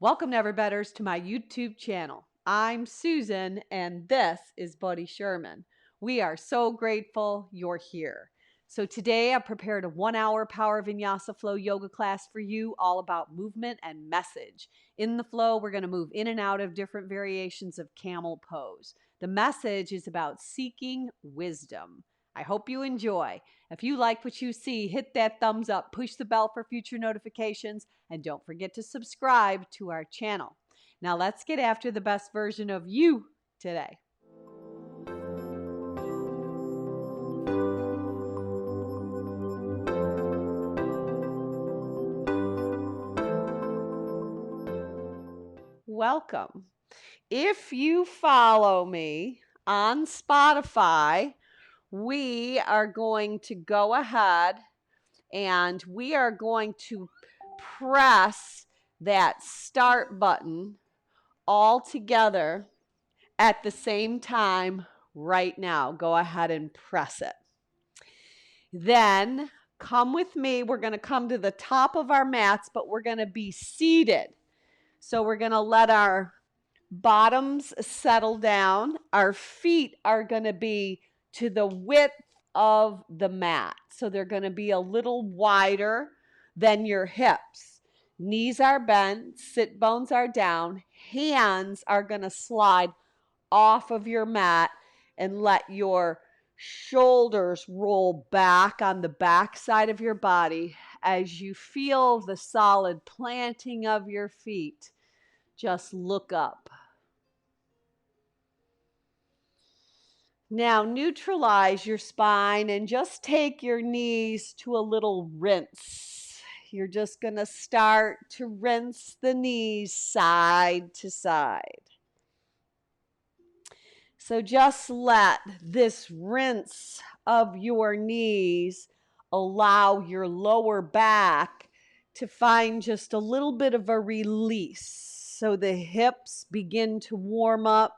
Welcome, Neverbetters, to my YouTube channel. I'm Susan, and this is Buddy Sherman. We are so grateful you're here. So today I prepared a 1-hour Power Vinyasa Flow yoga class for you, all about movement and message. In the flow, we're going to move in and out of different variations of camel pose. The message is about seeking wisdom. I hope you enjoy. If you like what you see, hit that thumbs up, push the bell for future notifications, and don't forget to subscribe to our channel. Now let's get after the best version of you today. Welcome. If you follow me on Spotify, we are going to go ahead and we are going to press that start button all together at the same time right now. Go ahead and press it. Then come with me. We're going to come to the top of our mats, but we're going to be seated. So we're going to let our bottoms settle down. Our feet are going to be to the width of the mat. So they're going to be a little wider than your hips. Knees are bent, sit bones are down, hands are going to slide off of your mat and let your shoulders roll back on the back side of your body as you feel the solid planting of your feet. Just look up. Now neutralize your spine and just take your knees to a little rinse. You're just going to start to rinse the knees side to side. So just let this rinse of your knees allow your lower back to find just a little bit of a release. So the hips begin to warm up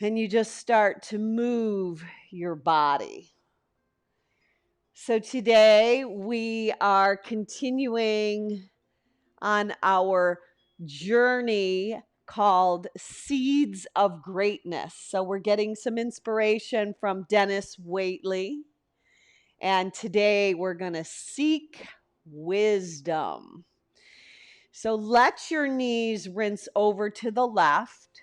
and you just start to move your body. So today we are continuing on our journey called Seeds of Greatness. So we're getting some inspiration from Dennis Waitley. And today we're going to seek wisdom. So let your knees rinse over to the left.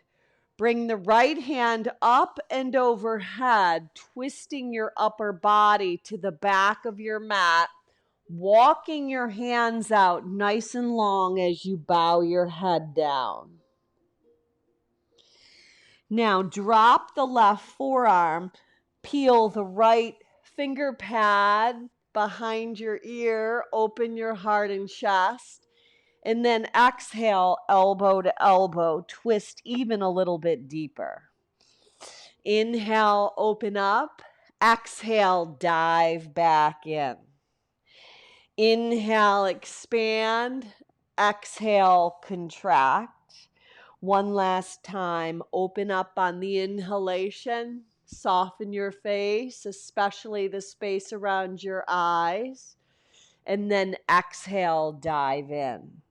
Bring the right hand up and overhead, twisting your upper body to the back of your mat, walking your hands out nice and long as you bow your head down. Now drop the left forearm, peel the right finger pad behind your ear, open your heart and chest. And then exhale, elbow to elbow, twist even a little bit deeper. Inhale, open up. Exhale, dive back in. Inhale, expand. Exhale, contract. One last time, open up on the inhalation. Soften your face, especially the space around your eyes. And then exhale, dive in.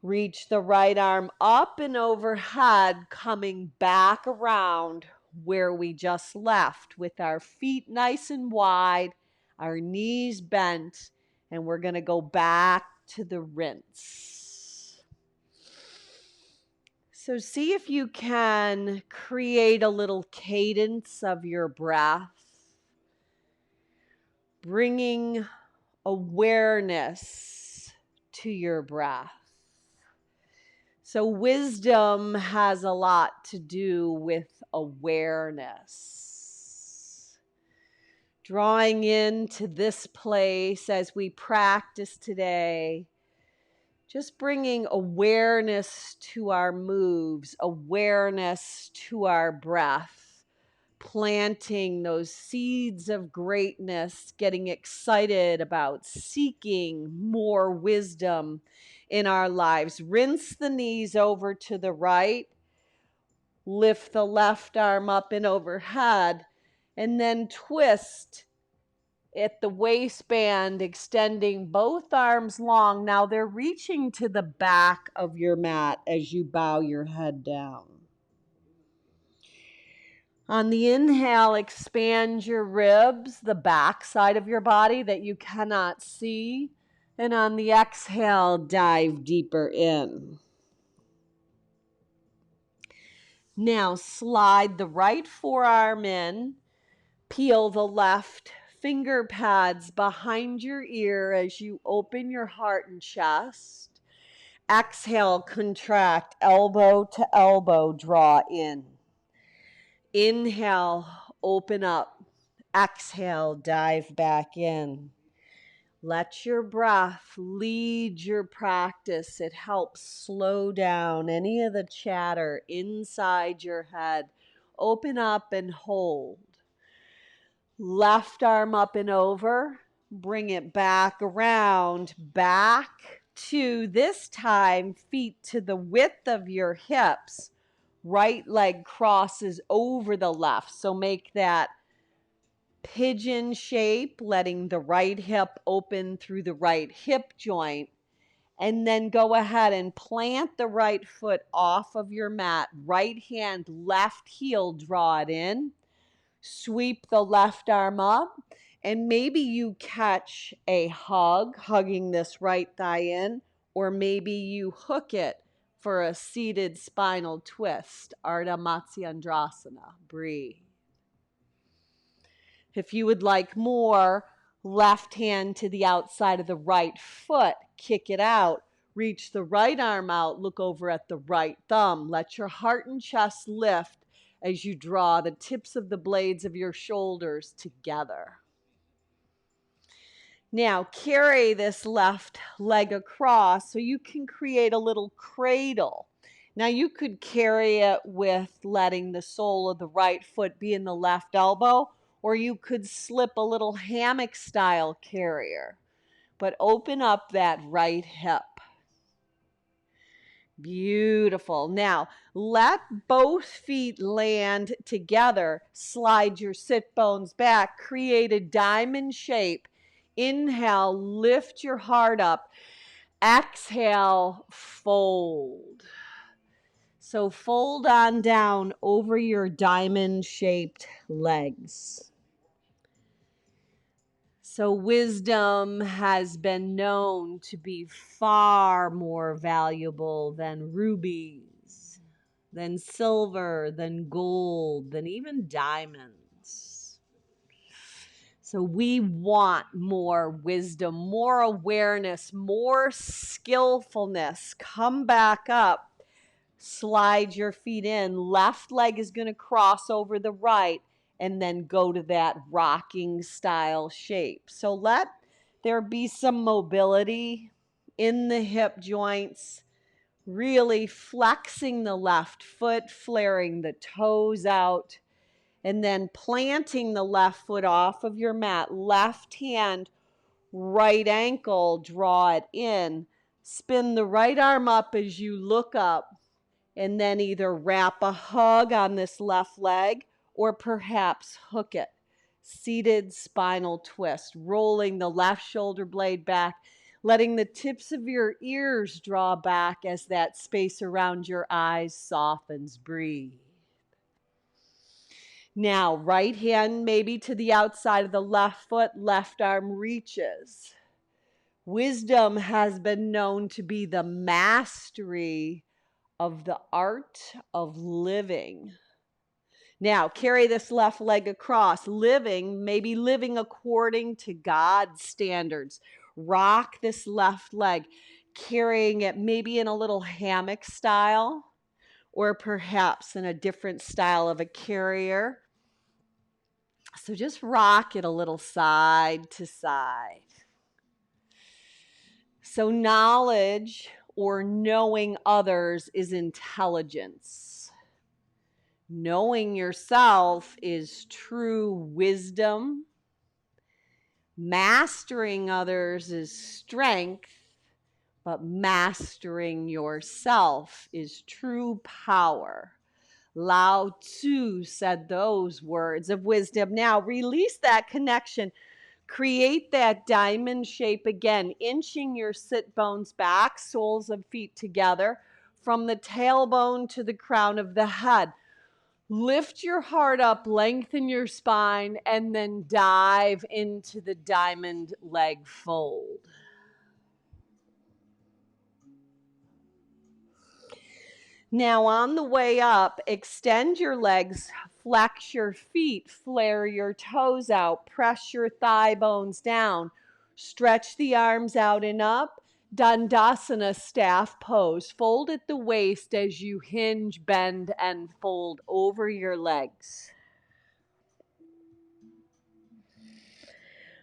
Reach the right arm up and overhead, coming back around where we just left with our feet nice and wide, our knees bent, and we're going to go back to the rinse. So see if you can create a little cadence of your breath, bringing awareness to your breath. So wisdom has a lot to do with awareness. Drawing into this place as we practice today, just bringing awareness to our moves, awareness to our breath, planting those seeds of greatness, getting excited about seeking more wisdom in our lives. Rinse the knees over to the right, lift the left arm up and overhead, and then twist at the waistband, extending both arms long. Now they're reaching to the back of your mat as you bow your head down. On the inhale, expand your ribs, the back side of your body that you cannot see. And on the exhale, dive deeper in. Now slide the right forearm in, peel the left finger pads behind your ear as you open your heart and chest. Exhale, contract, elbow to elbow, draw in. Inhale, open up. Exhale, dive back in. Let your breath lead your practice. It helps slow down any of the chatter inside your head. Open up and hold. Left arm up and over. Bring it back around, back to, this time, feet to the width of your hips. Right leg crosses over the left. So make that pigeon shape, letting the right hip open through the right hip joint. And then go ahead and plant the right foot off of your mat. Right hand, left heel, draw it in. Sweep the left arm up. And maybe you catch a hug, hugging this right thigh in. Or maybe you hook it for a seated spinal twist. Ardha Matsyendrasana. Breathe. If you would like more, left hand to the outside of the right foot, kick it out. Reach the right arm out, look over at the right thumb. Let your heart and chest lift as you draw the tips of the blades of your shoulders together. Now carry this left leg across so you can create a little cradle. Now you could carry it with letting the sole of the right foot be in the left elbow, or you could slip a little hammock style carrier, but open up that right hip. Beautiful. Now, let both feet land together. Slide your sit bones back. Create a diamond shape. Inhale, lift your heart up. Exhale, fold. So fold on down over your diamond-shaped legs. So wisdom has been known to be far more valuable than rubies, than silver, than gold, than even diamonds. So we want more wisdom, more awareness, more skillfulness. Come back up. Slide your feet in. Left leg is going to cross over the right and then go to that rocking style shape. So let there be some mobility in the hip joints, really flexing the left foot, flaring the toes out, and then planting the left foot off of your mat. Left hand, right ankle, draw it in. Spin the right arm up as you look up. And then either wrap a hug on this left leg or perhaps hook it. Seated spinal twist, rolling the left shoulder blade back, letting the tips of your ears draw back as that space around your eyes softens. Breathe. Now, right hand maybe to the outside of the left foot, left arm reaches. Wisdom has been known to be the mastery of the art of living. Now, carry this left leg across, living, maybe living according to God's standards. Rock this left leg, carrying it maybe in a little hammock style, or perhaps in a different style of a carrier. So just rock it a little side to side. So knowledge or knowing others is intelligence. Knowing yourself is true wisdom. Mastering others is strength, but mastering yourself is true power. Lao Tzu said those words of wisdom. Now release that connection. Create that diamond shape again, inching your sit bones back, soles of feet together, from the tailbone to the crown of the head. Lift your heart up, lengthen your spine, and then dive into the diamond leg fold. Now on the way up, extend your legs, flex your feet, flare your toes out, press your thigh bones down, stretch the arms out and up, Dandasana staff pose. Fold at the waist as you hinge, bend, and fold over your legs.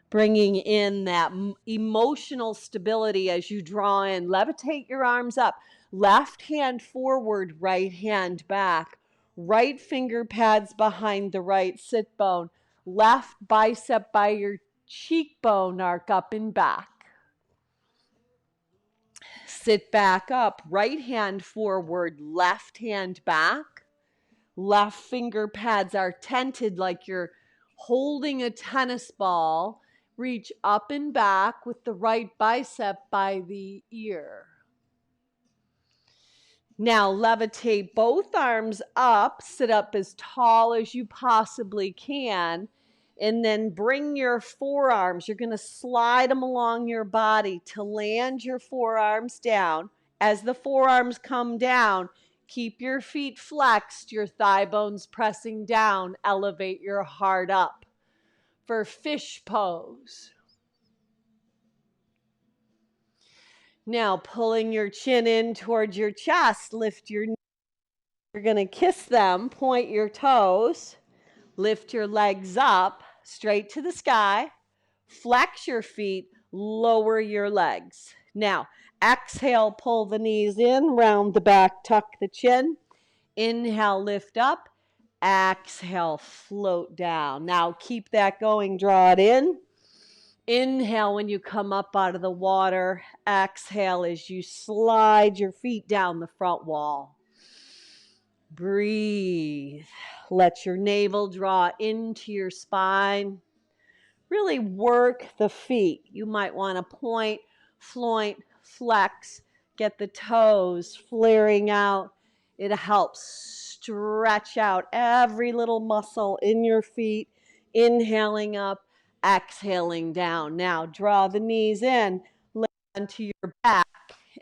Bringing in that emotional stability as you draw in. Levitate your arms up. Left hand forward, right hand back. Right finger pads behind the right sit bone. Left bicep by your cheekbone, arc up and back. Sit back up. Right hand forward, left hand back. Left finger pads are tented like you're holding a tennis ball. Reach up and back with the right bicep by the ear. Now levitate both arms up, sit up as tall as you possibly can, and then bring your forearms. You're going to slide them along your body to land your forearms down. As the forearms come down, keep your feet flexed, your thigh bones pressing down. Elevate your heart up for fish pose. Now pulling your chin in towards your chest, lift your knees. You're going to kiss them, point your toes, lift your legs up straight to the sky, flex your feet, lower your legs. Now exhale, pull the knees in, round the back, tuck the chin. Inhale, lift up. Exhale, float down. Now keep that going, draw it in. Inhale when you come up out of the water. Exhale as you slide your feet down the front wall. Breathe. Let your navel draw into your spine. Really work the feet. You might want to point, floint, flex, get the toes flaring out. It helps stretch out every little muscle in your feet. Inhaling up, exhaling down. Now draw the knees in, lay onto your back,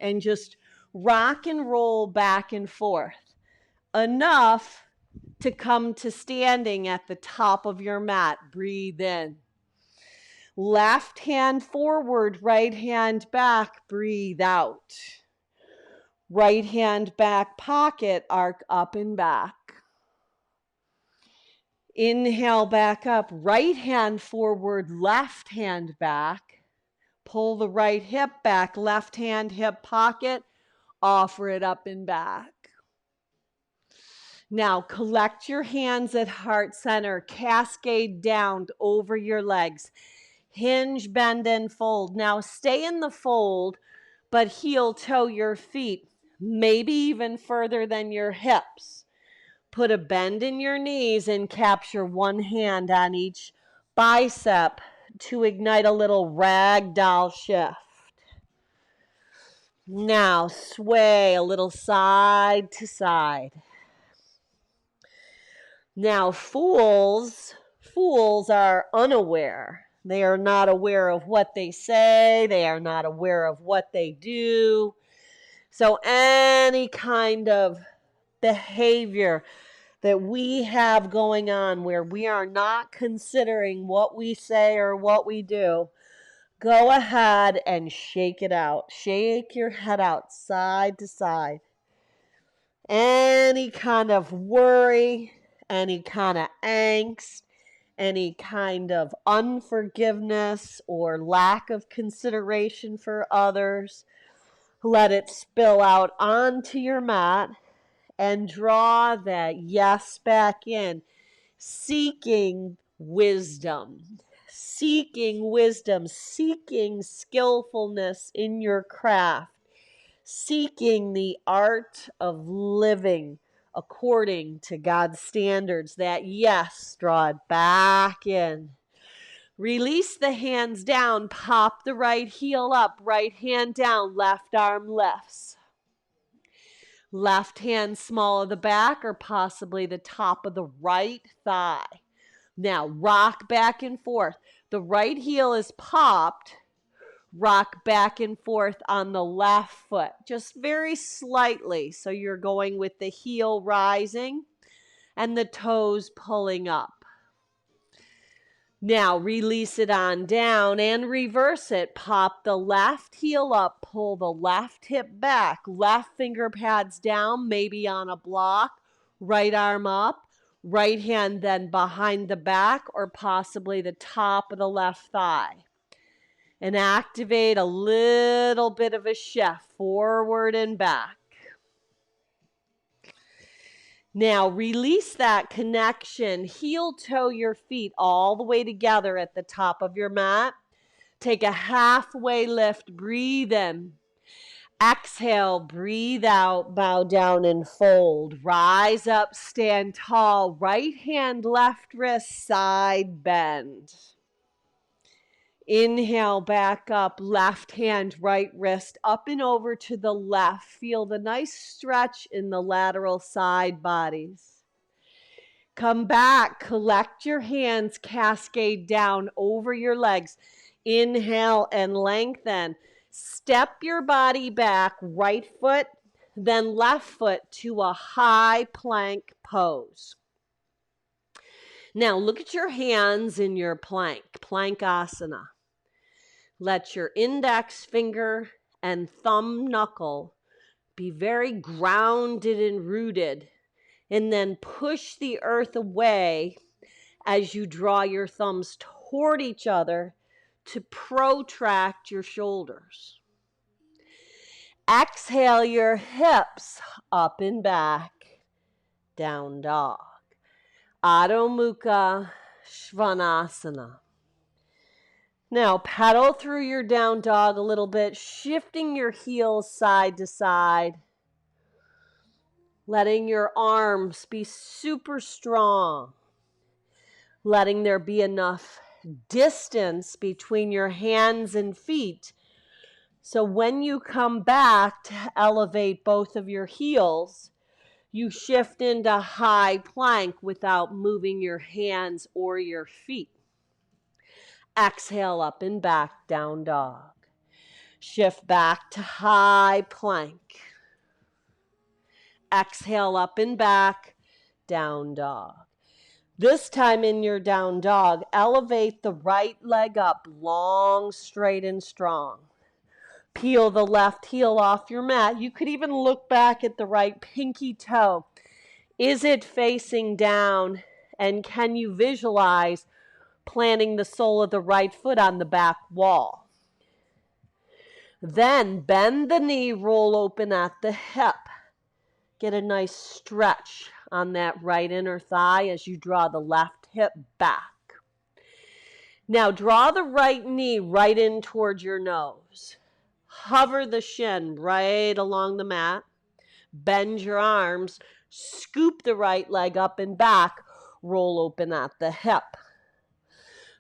and just rock and roll back and forth. Enough to come to standing at the top of your mat. Breathe in. Left hand forward, right hand back. Breathe out. Right hand back pocket, arc up and back. Inhale back up, right hand forward, left hand back. Pull the right hip back, left hand hip pocket, offer it up and back. Now collect your hands at heart center, cascade down over your legs. Hinge, bend, and fold. Now stay in the fold, but heel toe your feet, maybe even further than your hips. Put a bend in your knees and capture one hand on each bicep to ignite a little ragdoll shift. Now sway a little side to side. Now fools are unaware. They are not aware of what they say. They are not aware of what they do. So any kind of behavior that we have going on where we are not considering what we say or what we do, go ahead and shake it out. Shake your head out side to side. Any kind of worry, any kind of angst, any kind of unforgiveness or lack of consideration for others, let it spill out onto your mat and draw that yes back in, seeking wisdom, seeking skillfulness in your craft, seeking the art of living according to God's standards. That yes, draw it back in. Release the hands down, pop the right heel up, right hand down, left arm lifts. Left hand small of the back or possibly the top of the right thigh. Now rock back and forth. The right heel is popped. Rock back and forth on the left foot, just very slightly. So you're going with the heel rising and the toes pulling up. Now release it on down and reverse it. Pop the left heel up, pull the left hip back, left finger pads down, maybe on a block, right arm up, right hand then behind the back or possibly the top of the left thigh. And activate a little bit of a shift forward and back. Now release that connection. Heel toe your feet all the way together at the top of your mat. Take a halfway lift. Breathe in. Exhale. Breathe out. Bow down and fold. Rise up. Stand tall. Right hand, left wrist, side bend. Inhale, back up, left hand, right wrist, up and over to the left. Feel the nice stretch in the lateral side bodies. Come back, collect your hands, cascade down over your legs. Inhale and lengthen. Step your body back, right foot, then left foot to a high plank pose. Now look at your hands in your plank asana. Let your index finger and thumb knuckle be very grounded and rooted, and then push the earth away as you draw your thumbs toward each other to protract your shoulders. Exhale your hips up and back, down dog. Adho Mukha Svanasana. Now pedal through your down dog a little bit, shifting your heels side to side. Letting your arms be super strong. Letting there be enough distance between your hands and feet. So when you come back to elevate both of your heels, you shift into high plank without moving your hands or your feet. Exhale up and back, down dog. Shift back to high plank. Exhale up and back, down dog. This time in your down dog, elevate the right leg up, long, straight, and strong. Peel the left heel off your mat. You could even look back at the right pinky toe. Is it facing down? And can you visualize planting the sole of the right foot on the back wall? Then bend the knee, roll open at the hip. Get a nice stretch on that right inner thigh as you draw the left hip back. Now draw the right knee right in towards your nose. Hover the shin right along the mat. Bend your arms. Scoop the right leg up and back. Roll open at the hip.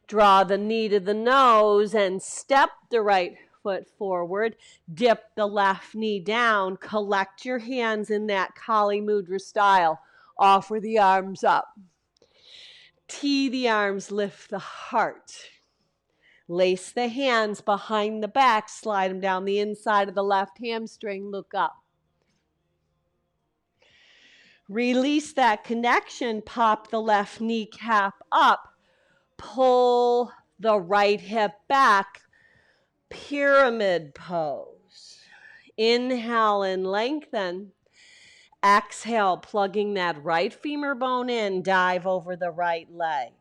Draw the knee to the nose and step the right foot forward. Dip the left knee down. Collect your hands in that Kali Mudra style. Offer the arms up. Tee the arms, lift the heart. Lace the hands behind the back. Slide them down the inside of the left hamstring. Look up. Release that connection. Pop the left kneecap up. Pull the right hip back, pyramid pose. Inhale and lengthen. Exhale, plugging that right femur bone in, dive over the right leg.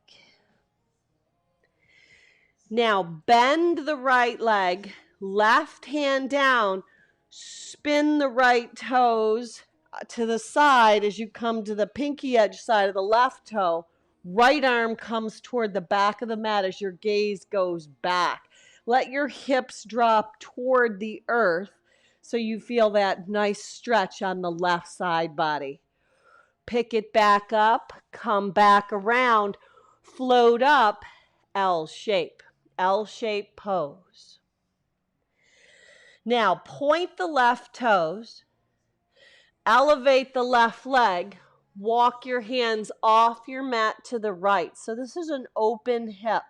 Now bend the right leg, left hand down, spin the right toes to the side as you come to the pinky edge side of the left toe. Right arm comes toward the back of the mat as your gaze goes back. Let your hips drop toward the earth so you feel that nice stretch on the left side body. Pick it back up, come back around, float up, L shape pose. Now point the left toes, elevate the left leg, walk your hands off your mat to the right. So this is an open hip.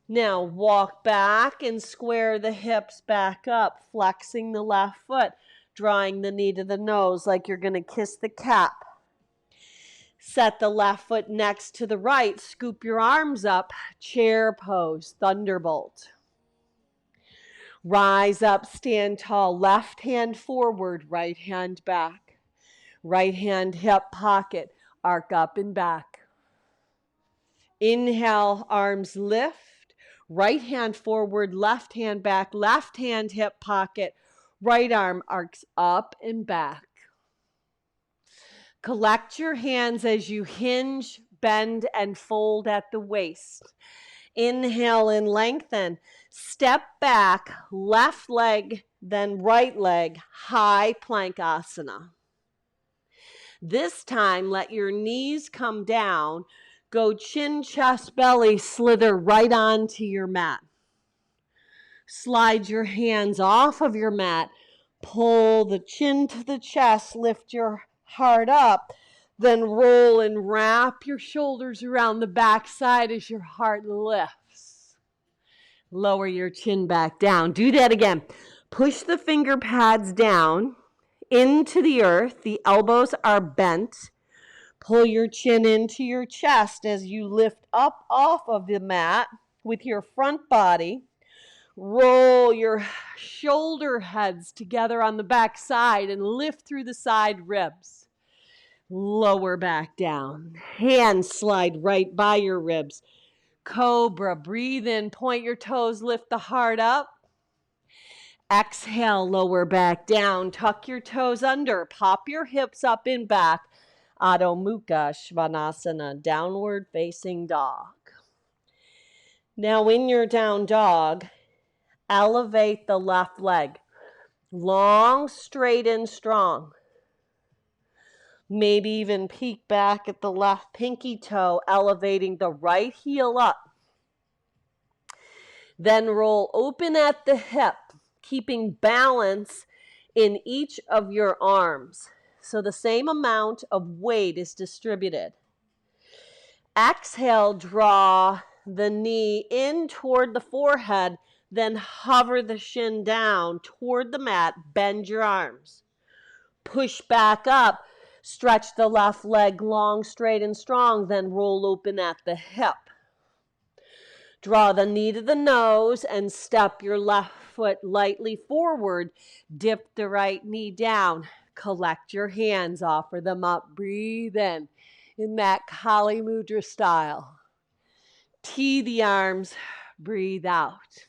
Now walk back and square the hips back up, flexing the left foot, drawing the knee to the nose like you're going to kiss the cap. Set the left foot next to the right, scoop your arms up, chair pose, thunderbolt. Rise up, stand tall, left hand forward, right hand back. Right hand hip pocket, arc up and back. Inhale, arms lift. Right hand forward, left hand back, left hand hip pocket, right arm arcs up and back. Collect your hands as you hinge, bend, and fold at the waist. Inhale and lengthen. Step back, left leg, then right leg, high plank asana. This time, let your knees come down. Go chin, chest, belly, slither right onto your mat. Slide your hands off of your mat. Pull the chin to the chest. Lift your heart up. Then roll and wrap your shoulders around the backside as your heart lifts. Lower your chin back down. Do that again. Push the finger pads down into the earth. The elbows are bent. Pull your chin into your chest as you lift up off of the mat with your front body. Roll your shoulder heads together on the back side and lift through the side ribs. Lower back down. Hands slide right by your ribs. Cobra. Breathe in. Point your toes. Lift the heart up. Exhale. Lower back down. Tuck your toes under. Pop your hips up and back. Adho Mukha Svanasana, downward facing dog. Now in your down dog, elevate the left leg. Long, straight, and strong. Maybe even peek back at the left pinky toe, elevating the right heel up. Then roll open at the hip, keeping balance in each of your arms. So the same amount of weight is distributed. Exhale, draw the knee in toward the forehead, then hover the shin down toward the mat, bend your arms. Push back up, stretch the left leg long, straight, and strong, then roll open at the hip. Draw the knee to the nose and step your left foot lightly forward. Dip the right knee down. Collect your hands, offer them up. Breathe in that Kali Mudra style. Tee the arms, breathe out.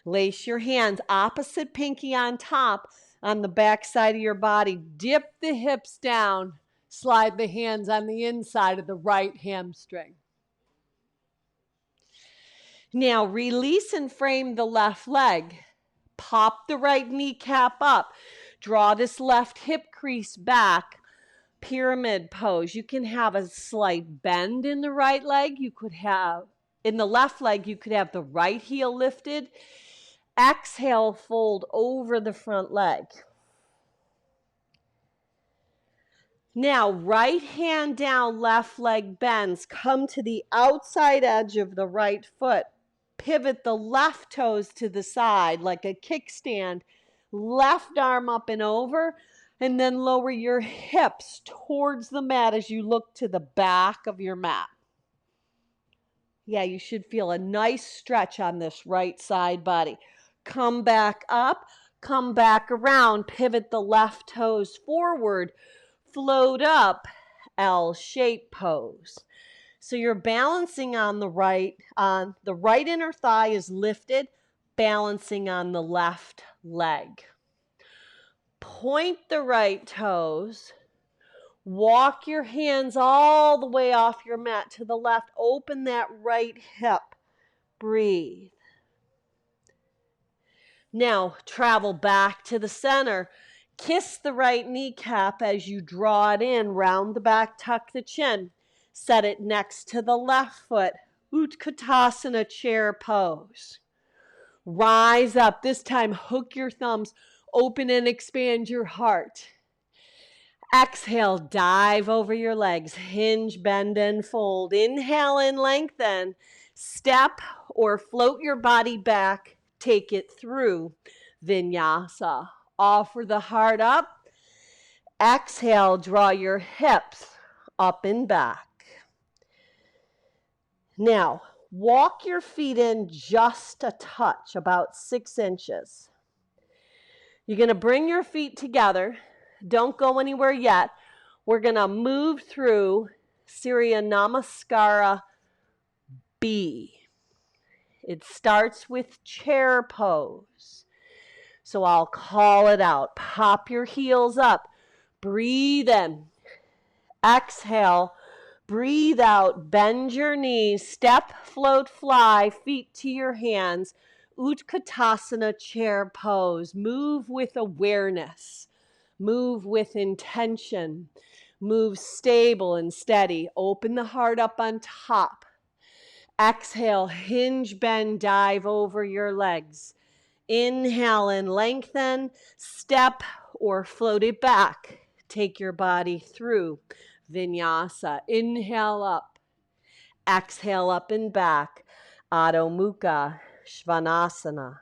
Lace your hands opposite pinky on top on the back side of your body. Dip the hips down. Slide the hands on the inside of the right hamstring. Now release and frame the left leg. Pop the right kneecap up. Draw this left hip crease back. Pyramid pose. You can have a slight bend in the right leg. In the left leg, you could have the right heel lifted. Exhale, fold over the front leg. Now, right hand down, left leg bends. Come to the outside edge of the right foot. Pivot the left toes to the side like a kickstand. Left arm up and over, and then lower your hips towards the mat as you look to the back of your mat. Yeah, you should feel a nice stretch on this right side body. Come back up, come back around, pivot the left toes forward, float up, L shape pose. So you're balancing on the right inner thigh is lifted, balancing on the left leg. Point the right toes. Walk your hands all the way off your mat to the left. Open that right hip. Breathe. Now travel back to the center. Kiss the right kneecap as you draw it in. Round the back, tuck the chin. Set it next to the left foot. Utkatasana chair pose. Rise up. This time, hook your thumbs. Open and expand your heart. Exhale, dive over your legs. Hinge, bend, and fold. Inhale and lengthen. Step or float your body back. Take it through Vinyasa. Offer the heart up. Exhale, draw your hips up and back. Now, walk your feet in just a touch, about 6 inches. You're going to bring your feet together. Don't go anywhere yet. We're going to move through Surya Namaskara B. It starts with chair pose. So I'll call it out. Pop your heels up. Breathe in. Exhale. Breathe out. Bend your knees. Step, float, fly. Feet to your hands. Utkatasana chair pose. Move with awareness. Move with intention. Move stable and steady. Open the heart up on top. Exhale, hinge, bend, dive over your legs. Inhale and lengthen. Step or float it back. Take your body through Vinyasa. Inhale up. Exhale up and back. Adho Mukha Svanasana.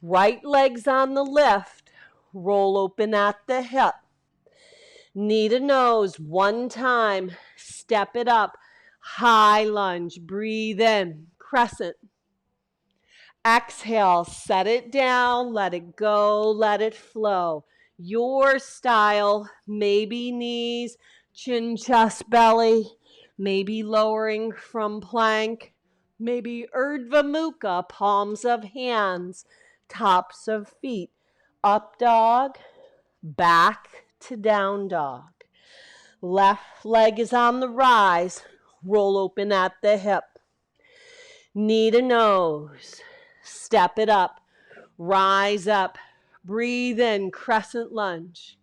Right leg's on the lift. Roll open at the hip. Knee to nose, one time. Step it up. High lunge. Breathe in. Crescent. Exhale. Set it down. Let it go. Let it flow. Your style. Maybe knees, chin, chest, belly. Maybe lowering from plank. Maybe Urdhva Mukha, palms of hands, tops of feet. Up dog. Back to down dog. Left leg is on the rise. Roll open at the hip. Knee to nose. Step it up. Rise up. Breathe in. Crescent lunge.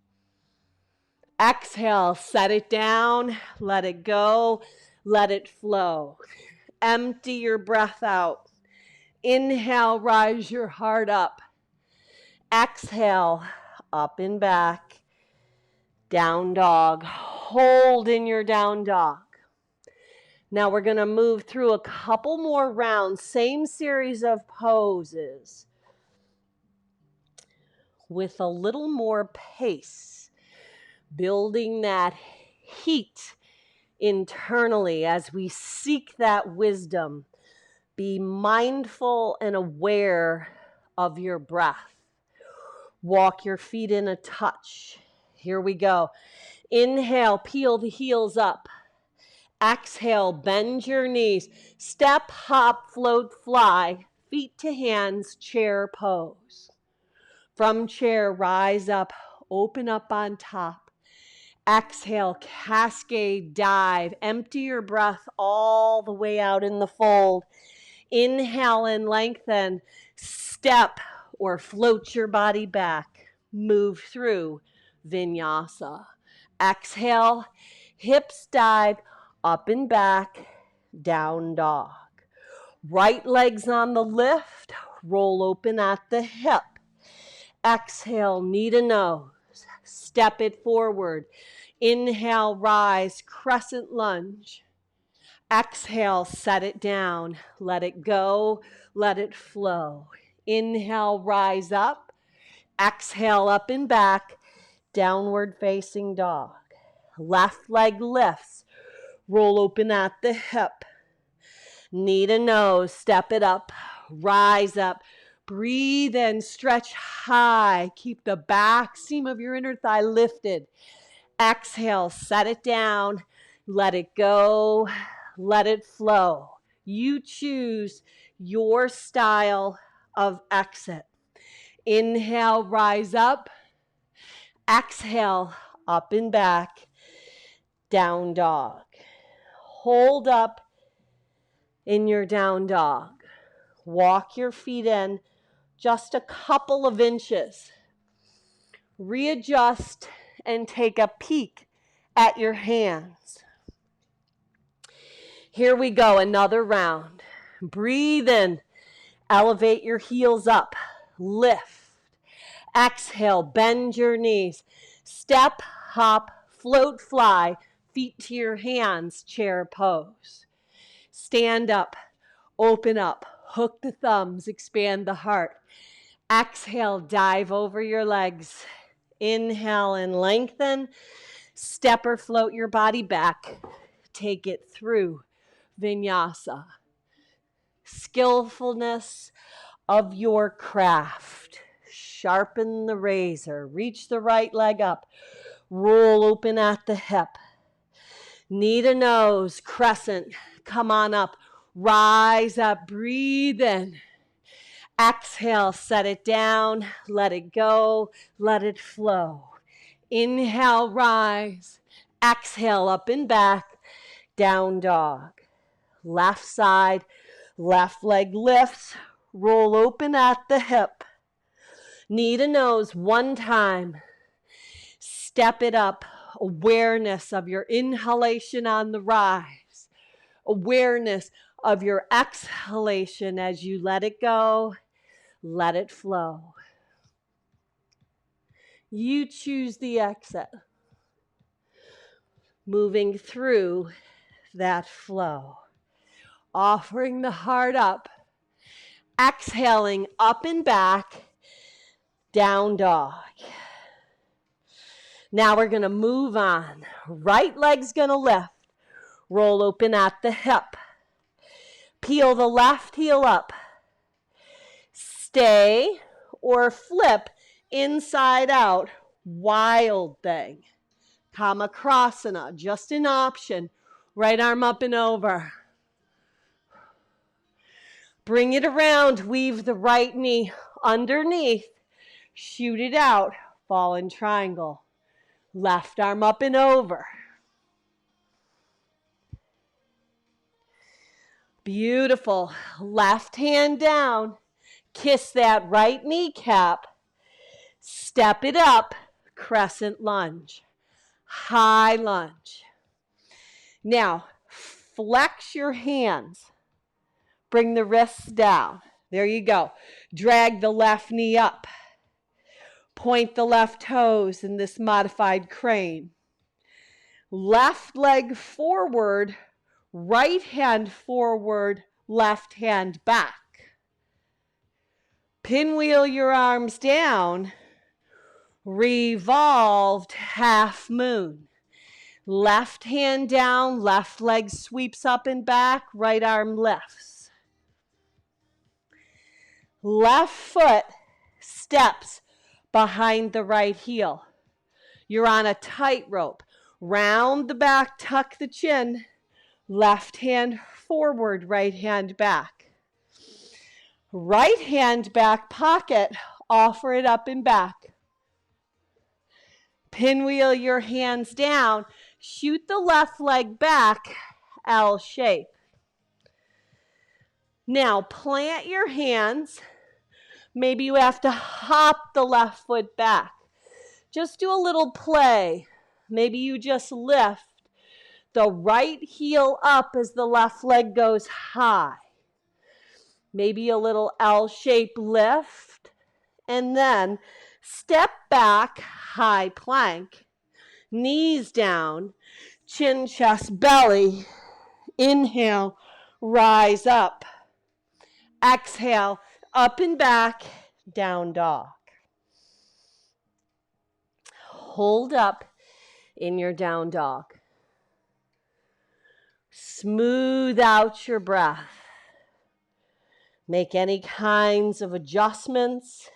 Exhale. Set it down. Let it go. Let it flow. Empty your breath out. Inhale. Rise your heart up. Exhale. Up and back. Down dog. Hold in your down dog. Now we're going to move through a couple more rounds. Same series of poses with a little more pace. Building that heat internally as we seek that wisdom. Be mindful and aware of your breath. Walk your feet in a touch. Here we go. Inhale, peel the heels up. Exhale, bend your knees. Step, hop, float, fly. Feet to hands, chair pose. From chair, rise up, open up on top. Exhale, cascade, dive. Empty your breath all the way out in the fold. Inhale and lengthen. Step or float your body back. Move through Vinyasa. Exhale, hips dive, up and back, down dog. Right leg's on the lift, roll open at the hip. Exhale, knee to nose, step it forward. Inhale, rise, crescent lunge. Exhale, set it down, let it go, let it flow. Inhale, rise up. Exhale, up and back, downward facing dog. Left leg lifts, roll open at the hip. Knee to nose, step it up, rise up. Breathe in, stretch high. Keep the back seam of your inner thigh lifted. Exhale, set it down, let it go, let it flow. You choose your style of exit. Inhale, rise up. Exhale, up and back, down dog. Hold up in your down dog. Walk your feet in just a couple of inches. Readjust and take a peek at your hands. Here we go, another round. Breathe in. Elevate your heels up. Lift. Exhale, bend your knees. Step, hop, float, fly. Feet to your hands, chair pose. Stand up, open up, hook the thumbs, expand the heart. Exhale, dive over your legs. Inhale and lengthen. Step or float your body back. Take it through Vinyasa. Skillfulness of your craft. Sharpen the razor. Reach the right leg up. Roll open at the hip. Knee to nose, crescent. Come on up. Rise up. Breathe in. Exhale, set it down. Let it go. Let it flow. Inhale, rise. Exhale, up and back. Down dog. Left side. Left leg lifts. Roll open at the hip. Knee to nose one time. Step it up. Awareness of your inhalation on the rise. Awareness of your exhalation as you let it go. Let it flow. You choose the exit. Moving through that flow. Offering the heart up. Exhaling up and back. Down dog. Now we're going to move on. Right leg's going to lift. Roll open at the hip. Peel the left heel up. Stay or flip inside out. Wild thing. Kamakrasana, just an option. Right arm up and over. Bring it around. Weave the right knee underneath. Shoot it out. Fallen triangle. Left arm up and over. Beautiful. Left hand down. Kiss that right kneecap. Step it up. Crescent lunge. High lunge. Now, flex your hands. Bring the wrists down. There you go. Drag the left knee up. Point the left toes in this modified crane. Left leg forward, right hand forward, left hand back. Pinwheel your arms down. Revolved half moon. Left hand down, left leg sweeps up and back, right arm lifts. Left foot steps behind the right heel. You're on a tightrope. Round the back, tuck the chin. Left hand forward, right hand back. Right hand back pocket, offer it up and back. Pinwheel your hands down. Shoot the left leg back, L shape. Now plant your hands. Maybe you have to hop the left foot back. Just do a little play. Maybe you just lift the right heel up as the left leg goes high. Maybe a little L-shaped lift. And then step back, high plank. Knees down, chin, chest, belly. Inhale, rise up. Exhale, up and back, down dog. Hold up in your down dog. Smooth out your breath. Make any kinds of adjustments.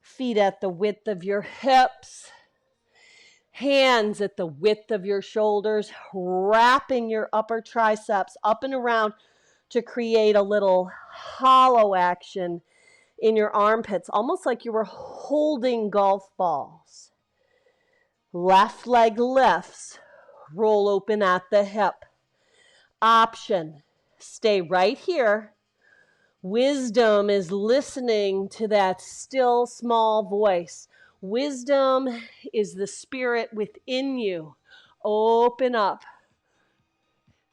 Feet at the width of your hips. Hands at the width of your shoulders, wrapping your upper triceps up and around to create a little hollow action in your armpits, almost like you were holding golf balls. Left leg lifts, roll open at the hip. Option, stay right here. Wisdom is listening to that still small voice. Wisdom is the spirit within you. Open up.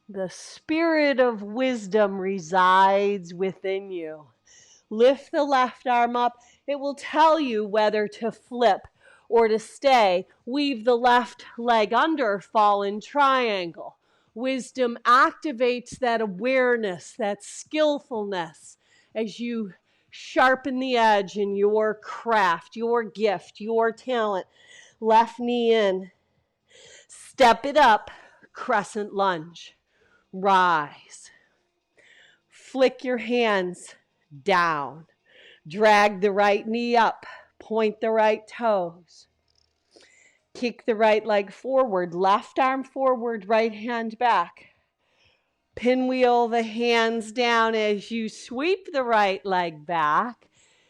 The spirit of wisdom resides within you. Lift the left arm up. It will tell you whether to flip or to stay. Weave the left leg under, fall in triangle. Wisdom activates that awareness, that skillfulness as you sharpen the edge in your craft, your gift, your talent. Left knee in. Step it up, crescent lunge. Rise. Flick your hands down. Drag the right knee up. Point the right toes. Kick the right leg forward. Left arm forward, right hand back. Pinwheel the hands down as you sweep the right leg back.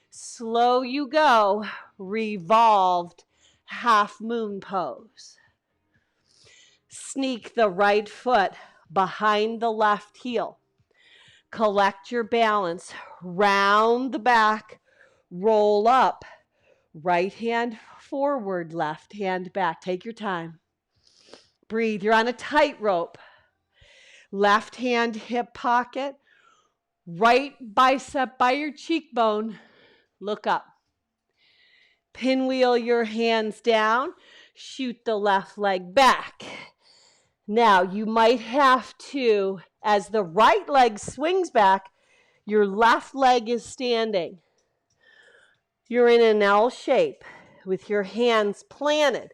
Slow you go. Revolved half moon pose. Sneak the right foot behind the left heel. Collect your balance. Round the back. Roll up. Right hand forward, left hand back. Take your time. Breathe. You're on a tightrope. Left hand hip pocket. Right bicep by your cheekbone. Look up. Pinwheel your hands down. Shoot the left leg back. Now, you might have to, as the right leg swings back, your left leg is standing. You're in an L shape with your hands planted.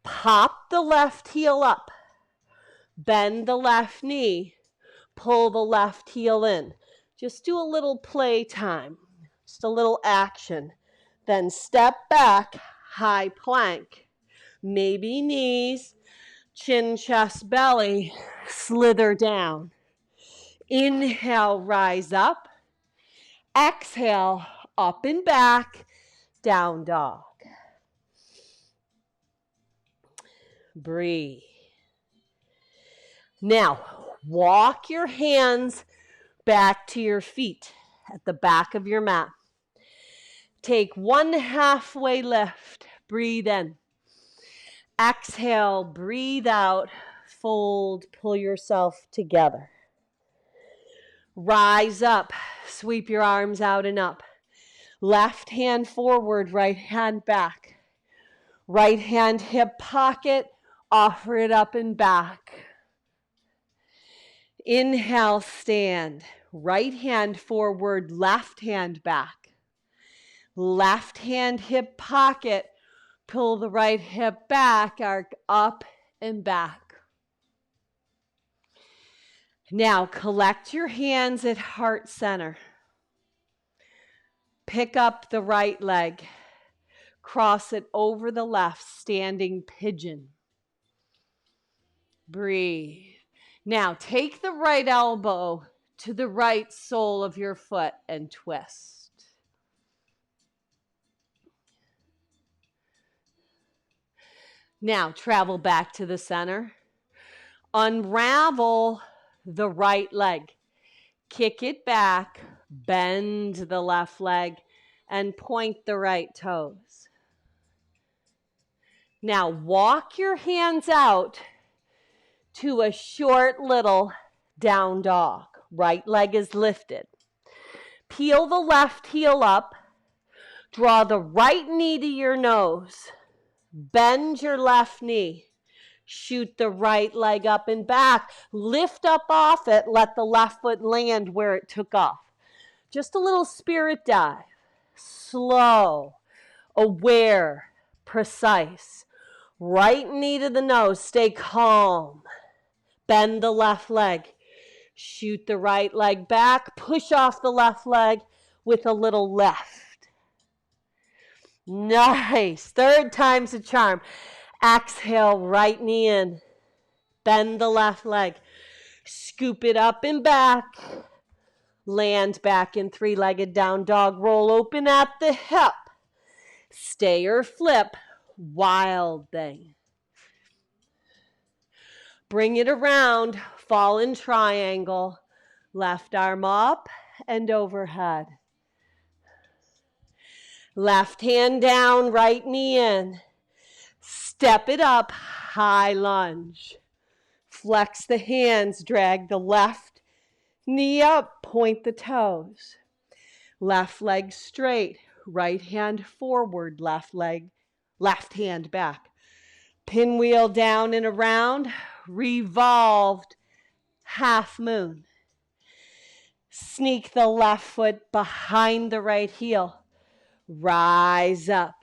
Pop the left heel up. Bend the left knee. Pull the left heel in. Just do a little play time. Just a little action. Then step back, high plank. Maybe knees, chin, chest, belly, slither down. Inhale, rise up. Exhale, up and back, down dog. Breathe. Now, walk your hands back to your feet at the back of your mat. Take one halfway lift. Breathe in. Exhale, breathe out. Fold, pull yourself together. Rise up. Sweep your arms out and up. Left hand forward, right hand back. Right hand hip pocket. Offer it up and back. Inhale, stand. Right hand forward, left hand back. Left hand hip pocket. Pull the right hip back, arc up and back. Now collect your hands at heart center. Pick up the right leg. Cross it over the left, standing pigeon. Breathe. Now take the right elbow to the right sole of your foot and twist. Now travel back to the center. Unravel the right leg. Kick it back, bend the left leg, and point the right toes. Now walk your hands out to a short little down dog. Right leg is lifted. Peel the left heel up. Draw the right knee to your nose. Bend your left knee. Shoot the right leg up and back. Lift up off it. Let the left foot land where it took off. Just a little spirit dive. Slow, aware, precise. Right knee to the nose. Stay calm. Bend the left leg. Shoot the right leg back. Push off the left leg with a little left. Nice. Third time's a charm. Exhale, right knee in. Bend the left leg. Scoop it up and back. Land back in three-legged down dog. Roll open at the hip. Stay or flip. Wild thing. Bring it around. Fall in triangle. Left arm up and overhead. Left hand down, right knee in. Step it up, high lunge. Flex the hands, drag the left knee up, point the toes. Left leg straight, right hand forward, left hand back. Pinwheel down and around, revolved half moon. Sneak the left foot behind the right heel. Rise up.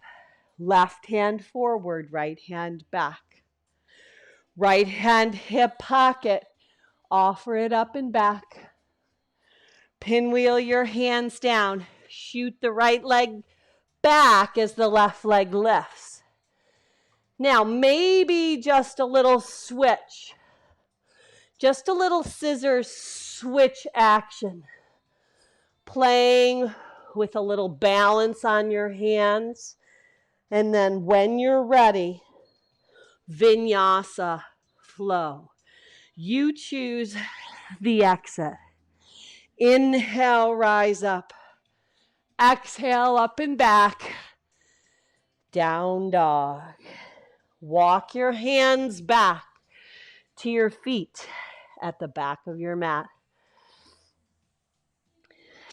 Left hand forward, right hand back. Right hand hip pocket. Offer it up and back. Pinwheel your hands down. Shoot the right leg back as the left leg lifts. Now, maybe just a little switch. Just a little scissor switch action. Playing with a little balance on your hands. And then when you're ready, vinyasa flow. You choose the exit. Inhale, rise up. Exhale, up and back. Down dog. Walk your hands back to your feet at the back of your mat.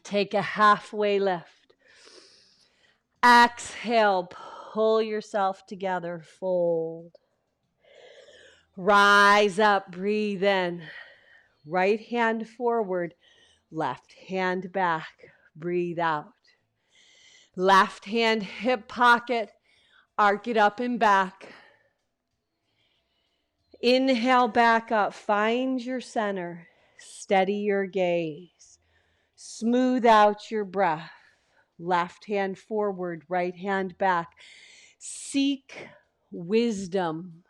Take a halfway lift. Exhale, pull yourself together, fold. Rise up, breathe in. Right hand forward, left hand back, breathe out. Left hand hip pocket, arc it up and back. Inhale back up, find your center, steady your gaze. Smooth out your breath. Left hand forward, right hand back. Seek wisdom.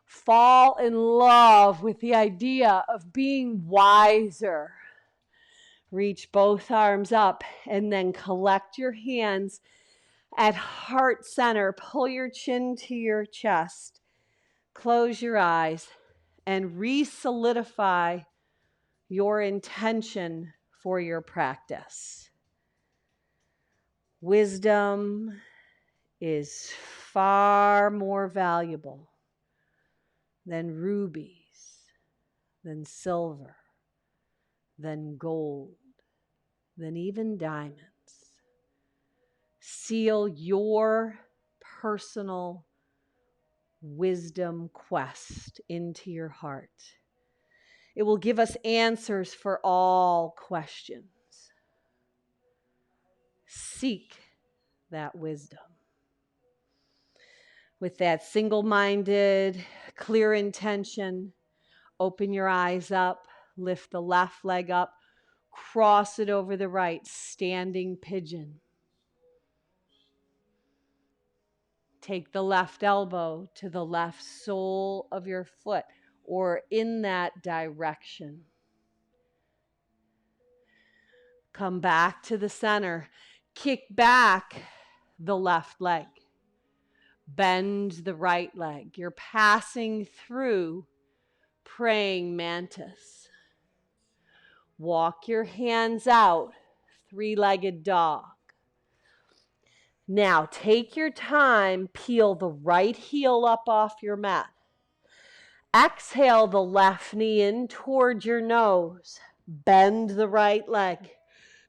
Fall in love with the idea of being wiser. Reach both arms up and then collect your hands at heart center. Pull your chin to your chest. Close your eyes and re-solidify your intention for your practice. Wisdom is far more valuable than rubies, than silver, than gold, than even diamonds. Seal your personal wisdom quest into your heart. It will give us answers for all questions. Seek that wisdom. With that single-minded, clear intention, open your eyes up, lift the left leg up, cross it over the right, standing pigeon. Take the left elbow to the left sole of your foot or in that direction. Come back to the center. Kick back the left leg. Bend the right leg. You're passing through praying mantis. Walk your hands out, three-legged dog. Now take your time, peel the right heel up off your mat. Exhale the left knee in toward your nose. Bend the right leg.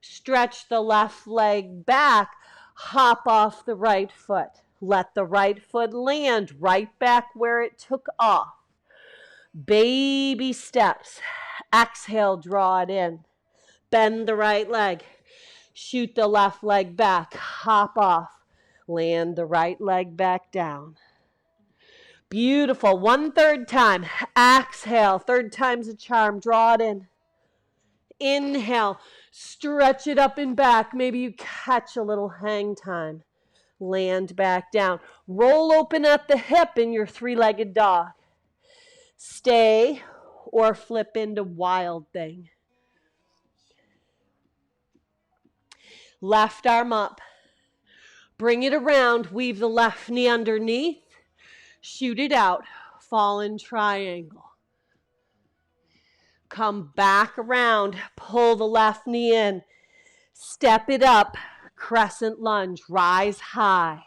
Stretch the left leg back. Hop off the right foot. Let the right foot land right back where it took off. Baby steps. Exhale, draw it in. Bend the right leg. Shoot the left leg back. Hop off. Land the right leg back down. Beautiful. 1/3 time. Exhale. 3rd time's a charm. Draw it in. Inhale. Stretch it up and back. Maybe you catch a little hang time. Land back down. Roll open at the hip in your three-legged dog. Stay or flip into wild thing. Left arm up. Bring it around. Weave the left knee underneath. Shoot it out. Fall in triangle. Come back around. Pull the left knee in. Step it up. Crescent lunge. Rise high.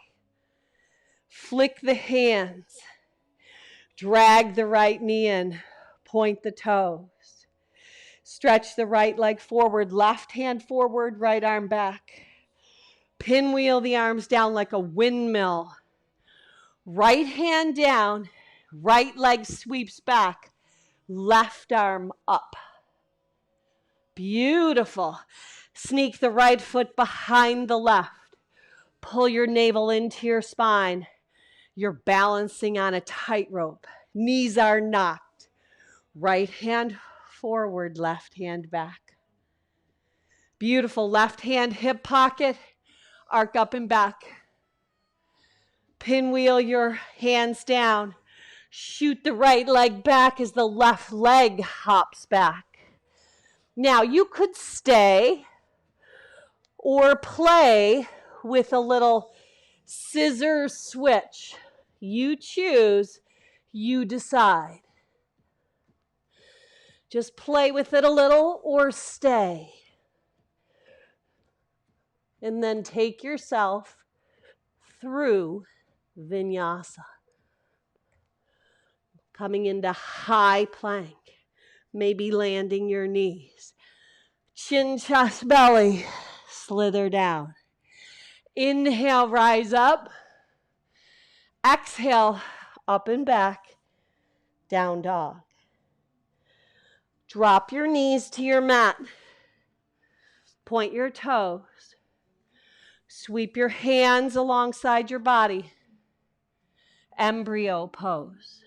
Flick the hands. Drag the right knee in. Point the toes. Stretch the right leg forward, left hand forward, right arm back. Pinwheel the arms down like a windmill. Right hand down, right leg sweeps back, left arm up. Beautiful. Sneak the right foot behind the left. Pull your navel into your spine. You're balancing on a tightrope. Knees are knocked. Right hand forward, left hand back. Beautiful. Left hand hip pocket, arc up and back. Pinwheel your hands down. Shoot the right leg back as the left leg hops back. Now you could stay or play with a little scissor switch. You choose, you decide. Just play with it a little or stay. And then take yourself through vinyasa. Coming into high plank. Maybe landing your knees. Chin, chest, belly. Slither down. Inhale, rise up. Exhale, up and back. Down dog. Drop your knees to your mat. Point your toes. Sweep your hands alongside your body. Embryo pose.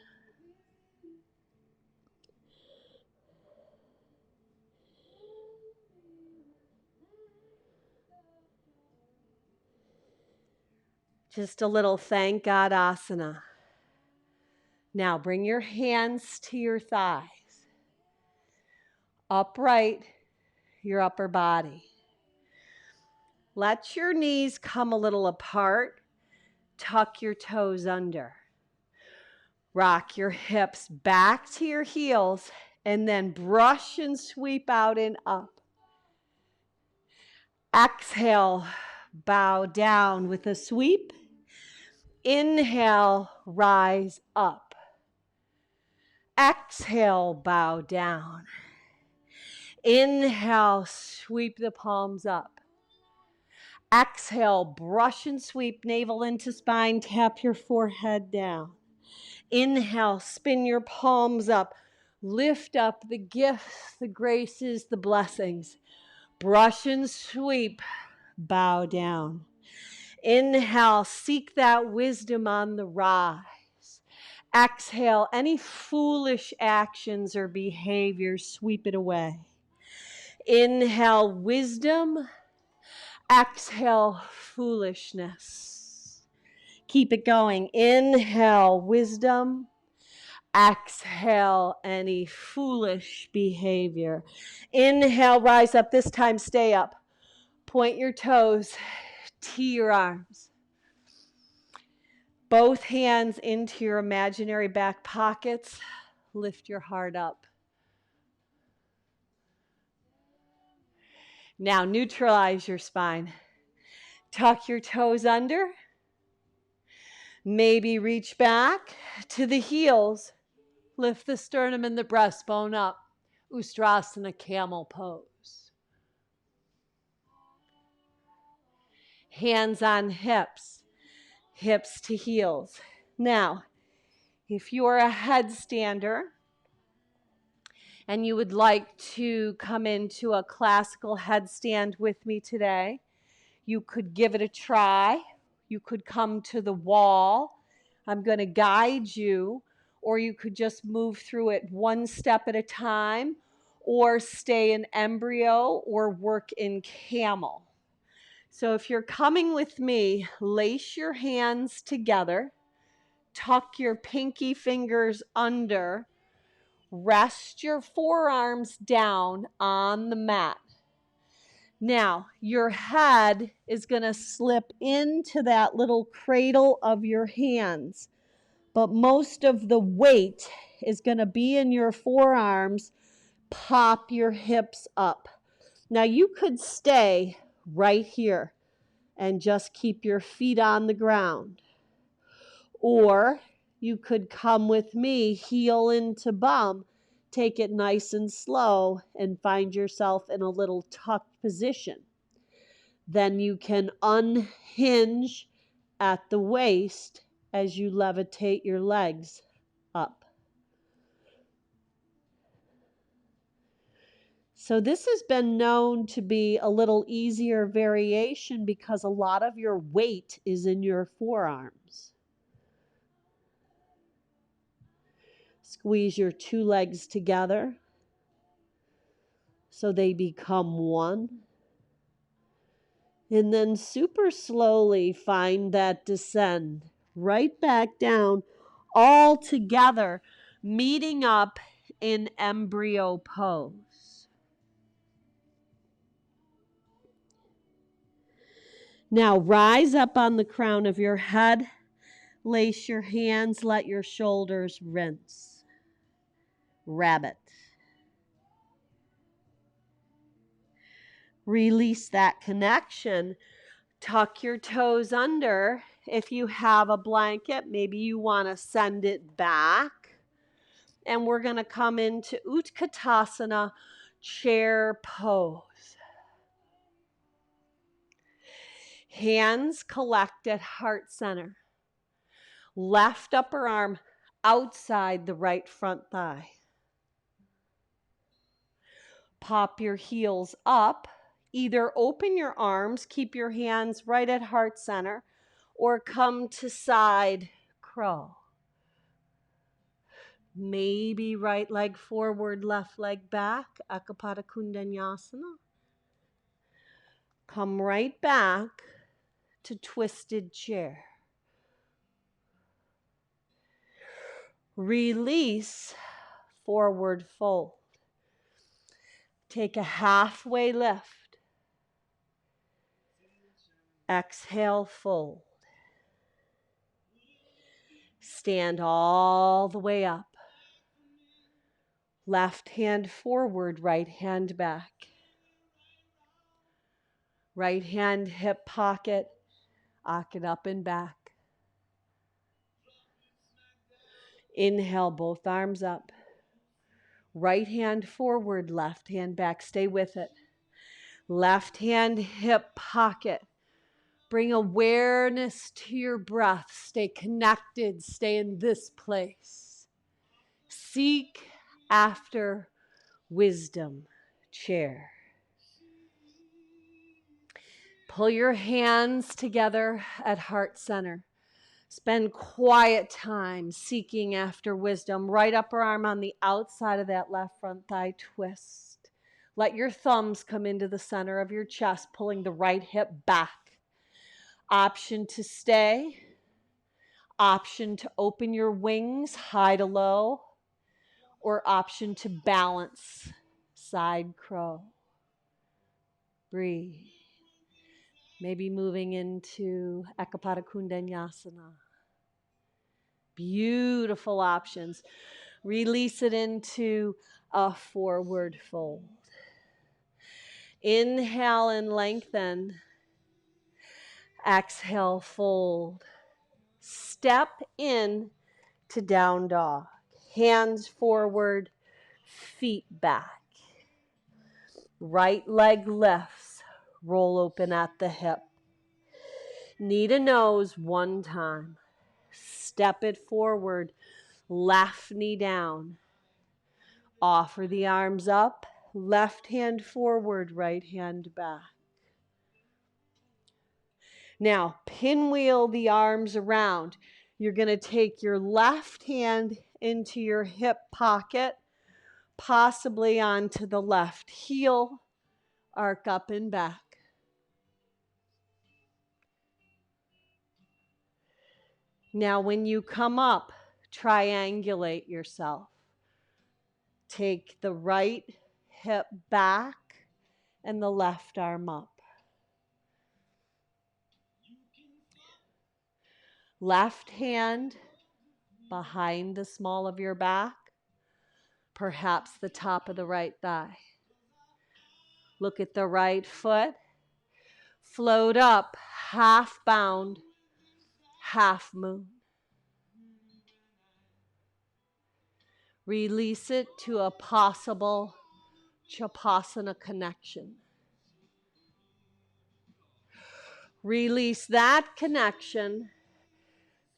Just a little thank God asana. Now bring your hands to your thighs. Upright your upper body. Let your knees come a little apart. Tuck your toes under. Rock your hips back to your heels and then brush and sweep out and up. Exhale, bow down with a sweep. Inhale, rise up. Exhale, bow down. Inhale, sweep the palms up. Exhale, brush and sweep, navel into spine, tap your forehead down. Inhale, spin your palms up. Lift up the gifts, the graces, the blessings. Brush and sweep, bow down. Inhale, seek that wisdom on the rise. Exhale, any foolish actions or behaviors, sweep it away. Inhale, wisdom. Exhale, foolishness. Keep it going. Inhale, wisdom. Exhale, any foolish behavior. Inhale, rise up. This time, stay up. Point your toes to your arms. Both hands into your imaginary back pockets. Lift your heart up. Now neutralize your spine. Tuck your toes under. Maybe reach back to the heels. Lift the sternum and the breastbone up. Ustrasana, camel pose. Hands on hips. Hips to heels. Now, if you're a headstander and you would like to come into a classical headstand with me today, you could give it a try. You could come to the wall. I'm going to guide you, or you could just move through it one step at a time, or stay in embryo, or work in camel. So if you're coming with me, lace your hands together, tuck your pinky fingers under, rest your forearms down on the mat. Now, your head is going to slip into that little cradle of your hands, but most of the weight is going to be in your forearms. Pop your hips up. Now, you could stay right here and just keep your feet on the ground. Or you could come with me, heel into bum, take it nice and slow and find yourself in a little tucked position. Then you can unhinge at the waist as you levitate your legs up. So this has been known to be a little easier variation because a lot of your weight is in your forearms. Squeeze your two legs together so they become one. And then super slowly find that descend right back down, all together, meeting up in embryo pose. Now rise up on the crown of your head, lace your hands, let your shoulders rinse. Rabbit. Release that connection. Tuck your toes under. If you have a blanket, maybe you want to send it back. And we're going to come into Utkatasana, chair pose. Hands collect at heart center. Left upper arm outside the right front thigh. Pop your heels up. Either open your arms, keep your hands right at heart center, or come to side crow. Maybe right leg forward, left leg back, Akapada Kundanyasana. Come right back to twisted chair. Release, forward fold. Take a halfway lift. Exhale, fold. Stand all the way up. Left hand forward, right hand back. Right hand hip pocket, arc it up and back. Inhale, both arms up. Right hand forward, left hand back. Stay with it. Left hand hip pocket. Bring awareness to your breath. Stay connected. Stay in this place. Seek after wisdom. Chair. Pull your hands together at heart center. Spend quiet time seeking after wisdom. Right upper arm on the outside of that left front thigh, twist. Let your thumbs come into the center of your chest, pulling the right hip back. Option to stay. Option to open your wings, high to low. Or option to balance, side crow. Breathe. Maybe moving into Ekapada Kundanyasana. Beautiful options. Release it into a forward fold. Inhale and lengthen. Exhale, fold. Step in to down dog. Hands forward, feet back. Right leg lifts. Roll open at the hip. Knee to nose one time. Step it forward. Left knee down. Offer the arms up. Left hand forward, right hand back. Now, pinwheel the arms around. You're going to take your left hand into your hip pocket, possibly onto the left heel. Arc up and back. Now, when you come up, triangulate yourself. Take the right hip back and the left arm up. Left hand behind the small of your back, perhaps the top of the right thigh. Look at the right foot. Float up, half bound, half moon. Release it to a possible Chapasana connection. Release that connection.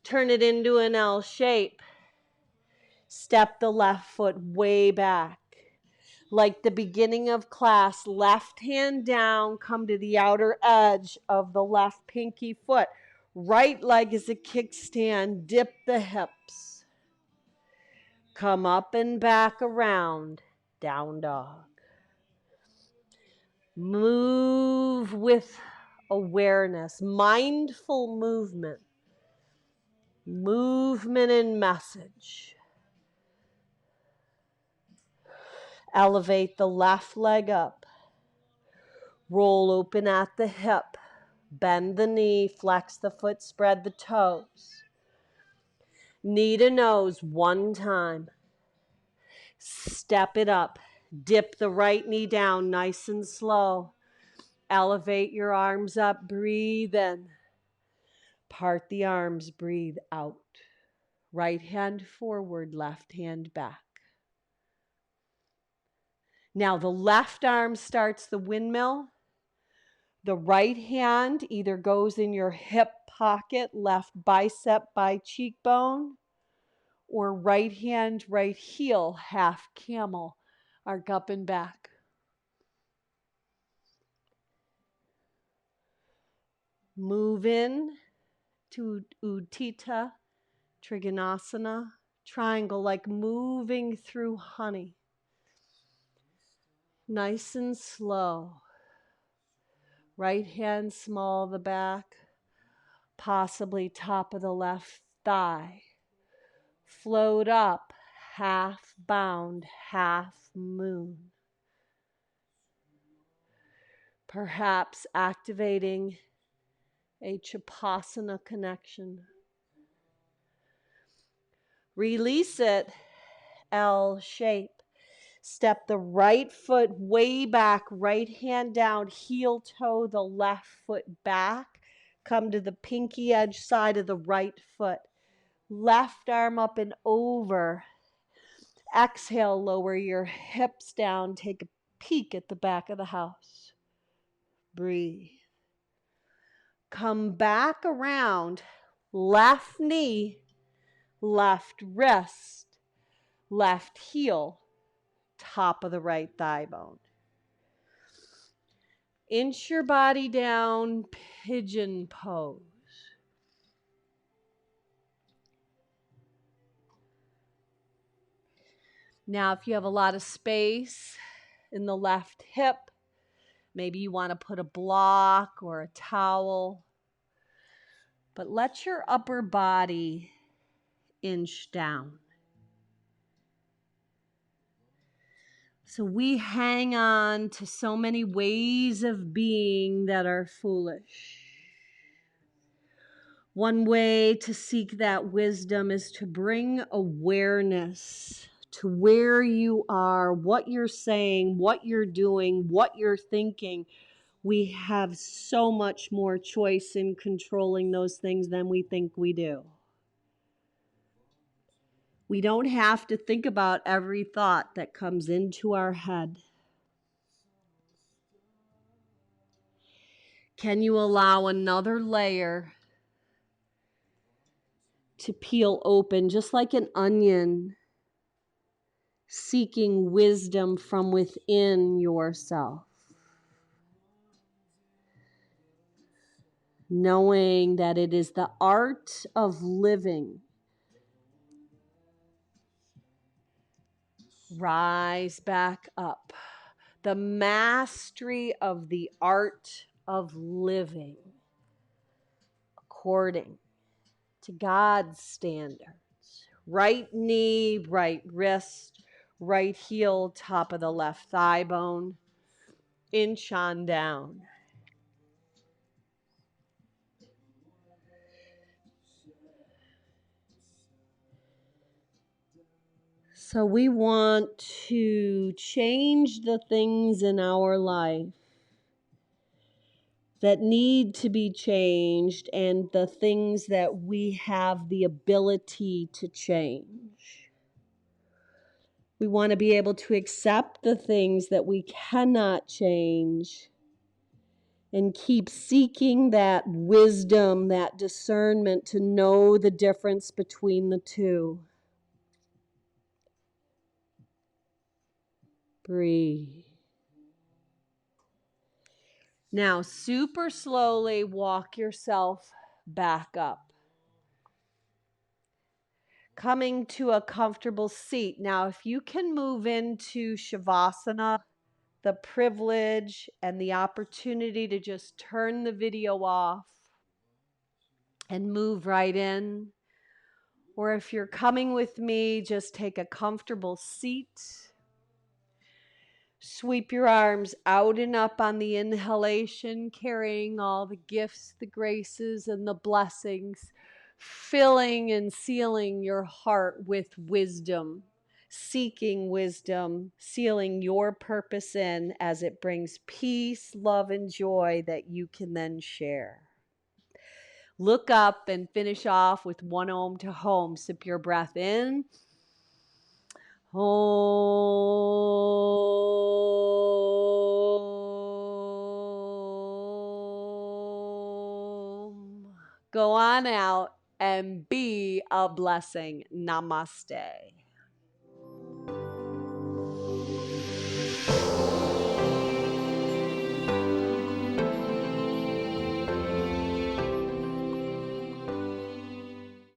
Turn it into an L shape. Step the left foot way back. Like the beginning of class, left hand down, come to the outer edge of the left pinky foot. Right leg is a kickstand, dip the hips. Come up and back around, down dog. Move with awareness, mindful movement. Movement and message. Elevate the left leg up. Roll open at the hip. Bend the knee, flex the foot, spread the toes. Knee to nose one time. Step it up. Dip the right knee down nice and slow. Elevate your arms up. Breathe in. Part the arms. Breathe out. Right hand forward, left hand back. Now the left arm starts the windmill. The right hand either goes in your hip pocket, left bicep by cheekbone, or right hand, right heel, half camel, arc up and back. Move in to Utthita Trikonasana, triangle, like moving through honey. Nice and slow. Right hand small of the back, possibly top of the left thigh. Float up, half bound, half moon. Perhaps activating a Chapasana connection. Release it, L shape. Step the right foot way back, right hand down, heel toe the left foot back. Come to the pinky edge side of the right foot. Left arm up and over. Exhale, lower your hips down. Take a peek at the back of the house. Breathe. Come back around. Left knee, left wrist, left heel, top of the right thigh bone. Inch your body down, pigeon pose. Now, if you have a lot of space in the left hip, maybe you want to put a block or a towel, but let your upper body inch down. So we hang on to so many ways of being that are foolish. One way to seek that wisdom is to bring awareness to where you are, what you're saying, what you're doing, what you're thinking. We have so much more choice in controlling those things than we think we do. We don't have to think about every thought that comes into our head. Can you allow another layer to peel open, just like an onion, seeking wisdom from within yourself? Knowing that it is the art of living. Rise back up. The mastery of the art of living according to God's standards. Right knee, right wrist, right heel, top of the left thigh bone. Inch on down. So we want to change the things in our life that need to be changed and the things that we have the ability to change. We want to be able to accept the things that we cannot change and keep seeking that wisdom, that discernment to know the difference between the two. Breathe. Now, super slowly walk yourself back up. Coming to a comfortable seat. Now, if you can move into Shavasana, the privilege and the opportunity to just turn the video off and move right in. Or if you're coming with me, just take a comfortable seat. Sweep your arms out and up on the inhalation, carrying all the gifts, the graces, and the blessings, filling and sealing your heart with wisdom, seeking wisdom, sealing your purpose in as it brings peace, love, and joy that you can then share. Look up and finish off with one Om to home. Sip your breath in. Om. Go on out and be a blessing. Namaste.